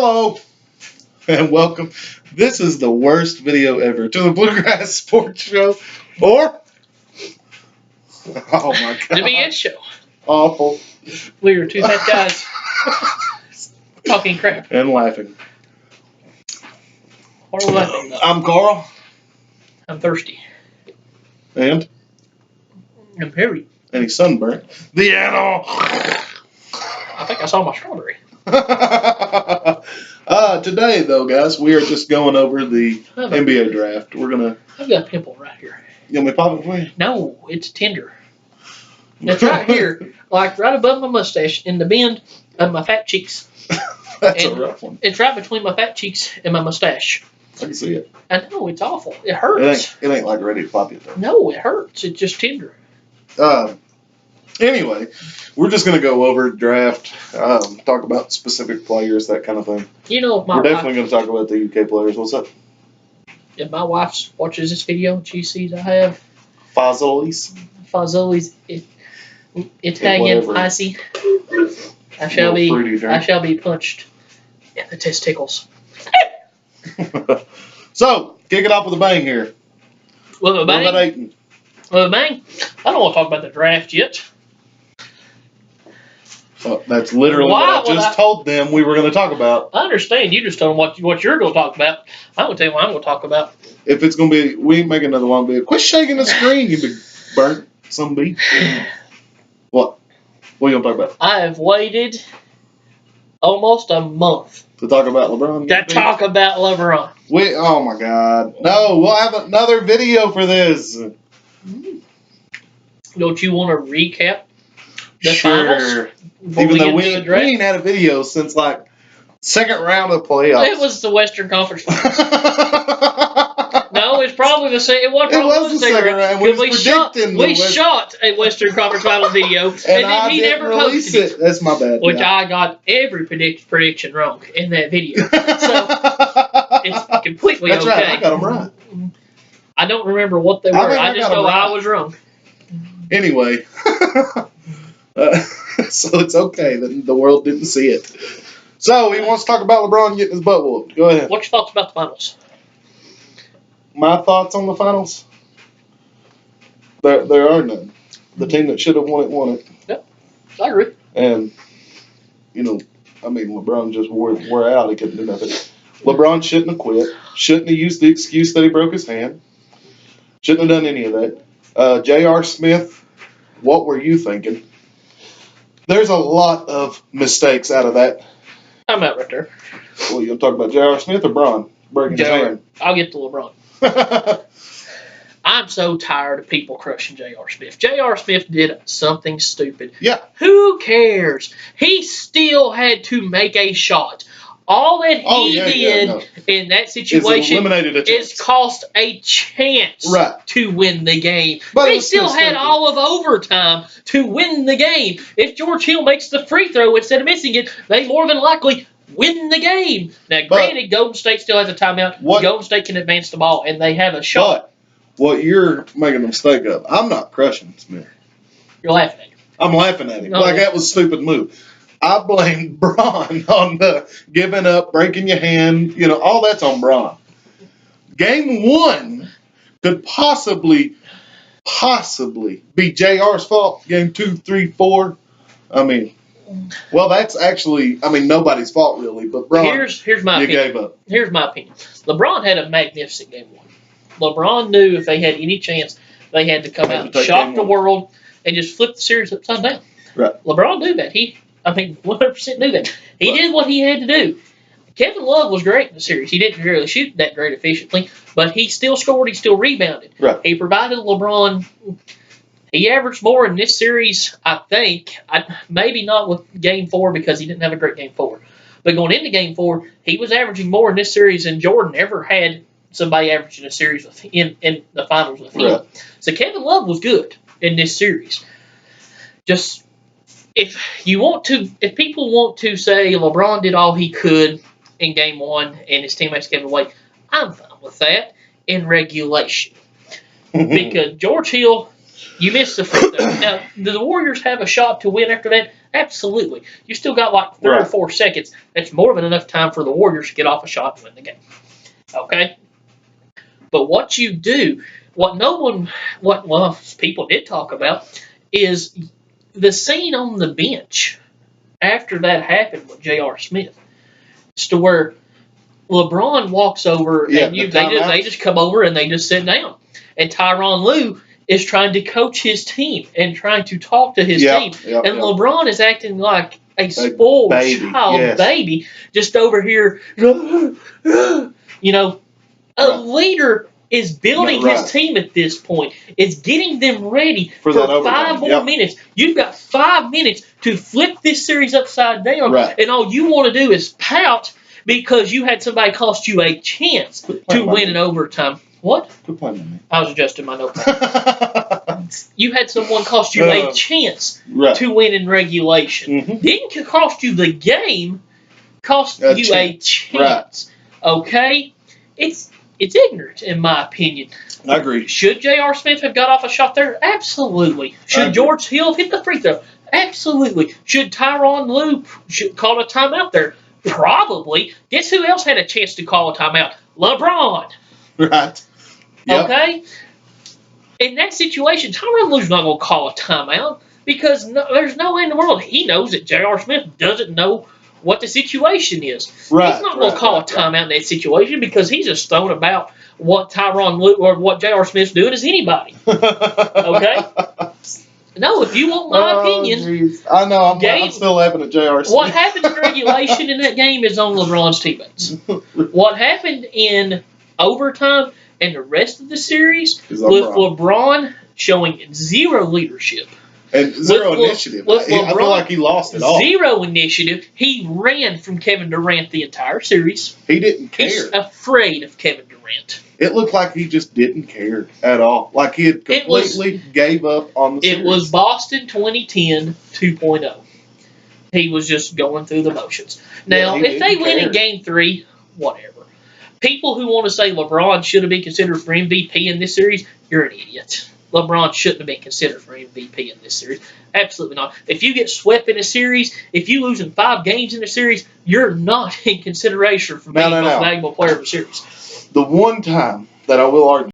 Hello and welcome. This is the worst video ever to the Bluegrass Sports Show, or oh my god, The BS show. Awful. We were two fat guys talking crap. And laughing. What are we laughing about? I'm Carl. I'm thirsty. And I'm hairy. and he's sunburnt. The animal. I think I saw my strawberry. Today, though, guys, we are just going over the NBA draft. We're gonna. I've got a pimple right here. You want me to pop it for you? No, it's tender. It's right here, like right above my mustache, in the bend of my fat cheeks. That's And a rough one. It's right between my fat cheeks and my mustache. I can see it. I know, it's awful. It hurts. It ain't like ready to pop you though. No, it hurts. It's just tender. Anyway, we're just gonna go over draft, talk about specific players, that kind of thing. You know, We're definitely gonna talk about the UK players. What's up? if my wife watches this video, she sees I have Fazoli's. Italian Whatever. icy. I shall be punched in the testicles. So, kick it off with a bang here. With a What about bang. Aiton? With a bang. I don't want to talk about the draft yet. Well, that's literally Why what I just told them we were going to talk about. I understand. You just told them what you're going to talk about. I'm going to tell you what I'm going to talk about. If it's going to be, we ain't making another long video. Quit shaking the screen, you big burnt some bee. What? What are you going to talk about? I have waited almost a month To talk about LeBron? to talk about LeBron. Oh my God. No, we'll have another video for this. Don't you want to recap the Sure. finals? before Even though get we into the draft? ain't had a video since like second round of the playoffs. It was the Western Conference Finals. No, it's probably the same. It was the second round. We We shot a Western Conference Finals video, and then he never posted it. That's my bad. Which I got every prediction wrong in that video. So it's completely That's okay. right. I got them right. I don't remember what they were. I just know I was wrong. Anyway, so it's okay that the world didn't see it. So he wants to talk about LeBron getting his butt whooped. Go ahead. What's your thoughts about the finals? My thoughts on the finals? There are none. The team that should have won it. Yep, I agree. And, LeBron just wore out. He couldn't do nothing. LeBron shouldn't have quit. Shouldn't have used the excuse that he broke his hand. Shouldn't have done any of that. J.R. Smith, what were you thinking? There's a lot of mistakes out of that. I'm out right there. Well, you going to talk about J.R. Smith or Bron breaking his hand? I'll get to LeBron. I'm so tired of people crushing J.R. Smith. J.R. Smith did something stupid. Yeah. Who cares? He still had to make a shot. All that he did in that situation is cost a chance to win the game. But they still had all of overtime to win the game. If George Hill makes the free throw instead of missing it, they more than likely win the game. Now, granted, Golden State still has a timeout. Golden State can advance the ball, and they have a shot. But what you're making a mistake of, I'm not crushing Smith. You're laughing at him. I'm laughing at him. No. Like, that was a stupid move. I blame Bron on the giving up, breaking your hand. All that's on Bron. Game 1 could possibly be JR's fault. Game 2, 3, 4. That's actually, nobody's fault really. But Bron, here's my opinion. Gave up. Here's my opinion. LeBron had a magnificent Game 1. LeBron knew if they had any chance, they had to come out and shock the world and just flip the series upside down. Right. LeBron knew that. 100% knew that. He did what he had to do. Kevin Love was great in the series. He didn't really shoot that great efficiently, but he still scored. He still rebounded. Right. He provided LeBron. He averaged more in this series, I think. Maybe not with Game 4 because he didn't have a great Game 4. But going into Game 4, he was averaging more in this series than Jordan ever had somebody averaging a series in the finals with him. Right. So Kevin Love was good in this series. Just if people want to say LeBron did all he could in Game 1 and his teammates gave away, I'm fine with that in regulation. Because George Hill, you missed the free throw. Now, do the Warriors have a shot to win after that? Absolutely. You still got like 3 or 4 seconds. That's more than enough time for the Warriors to get off a shot and win the game. Okay? But what you do, what people did talk about, is the scene on the bench after that happened with J.R. Smith. It's to where LeBron walks over and they just come over and they just sit down. And Tyronn Lue is trying to coach his team and trying to talk to his team. And LeBron is acting like a spoiled child baby, just over here, A leader is building his team at this point, is getting them ready for 5 more minutes. You've got 5 minutes to flip this series upside down, and all you want to do is pout because you had somebody cost you a chance to win in overtime. What? I was adjusting my notepad. You had someone cost you a chance to win in regulation. Didn't cost you the game, cost you a chance. Okay? It's ignorant, in my opinion. I agree. Should J.R. Smith have got off a shot there? Absolutely. Should George Hill hit the free throw? Absolutely. Should Tyronn Lue call a timeout there? Probably. Guess who else had a chance to call a timeout? LeBron. Right. Yep. Okay? In that situation, Tyronn Lue's not going to call a timeout because there's no way in the world he knows that J.R. Smith doesn't know what the situation is. Right, he's not going to call a timeout in that situation because he's just thrown about what Tyronn Lue or what J.R. Smith's doing as anybody. Okay? No, if you want my opinion. Geez. I know. I'm still laughing at J.R. Smith. What happened in regulation in that game is on LeBron's teammates. What happened in overtime and the rest of the series with LeBron showing zero leadership. And zero initiative. I feel like he lost it all. Zero initiative. He ran from Kevin Durant the entire series. He didn't care. He's afraid of Kevin Durant. It looked like he just didn't care at all. Like he had completely gave up on the series. It was Boston 2010 2.0. He was just going through the motions. Now, if they win in Game 3, whatever. People who want to say LeBron should have been considered for MVP in this series, you're an idiot. LeBron shouldn't have been considered for MVP in this series. Absolutely not. If you get swept in a series, if you lose in 5 games in a series, you're not in consideration for being the most valuable player of the series. The one time that I will argue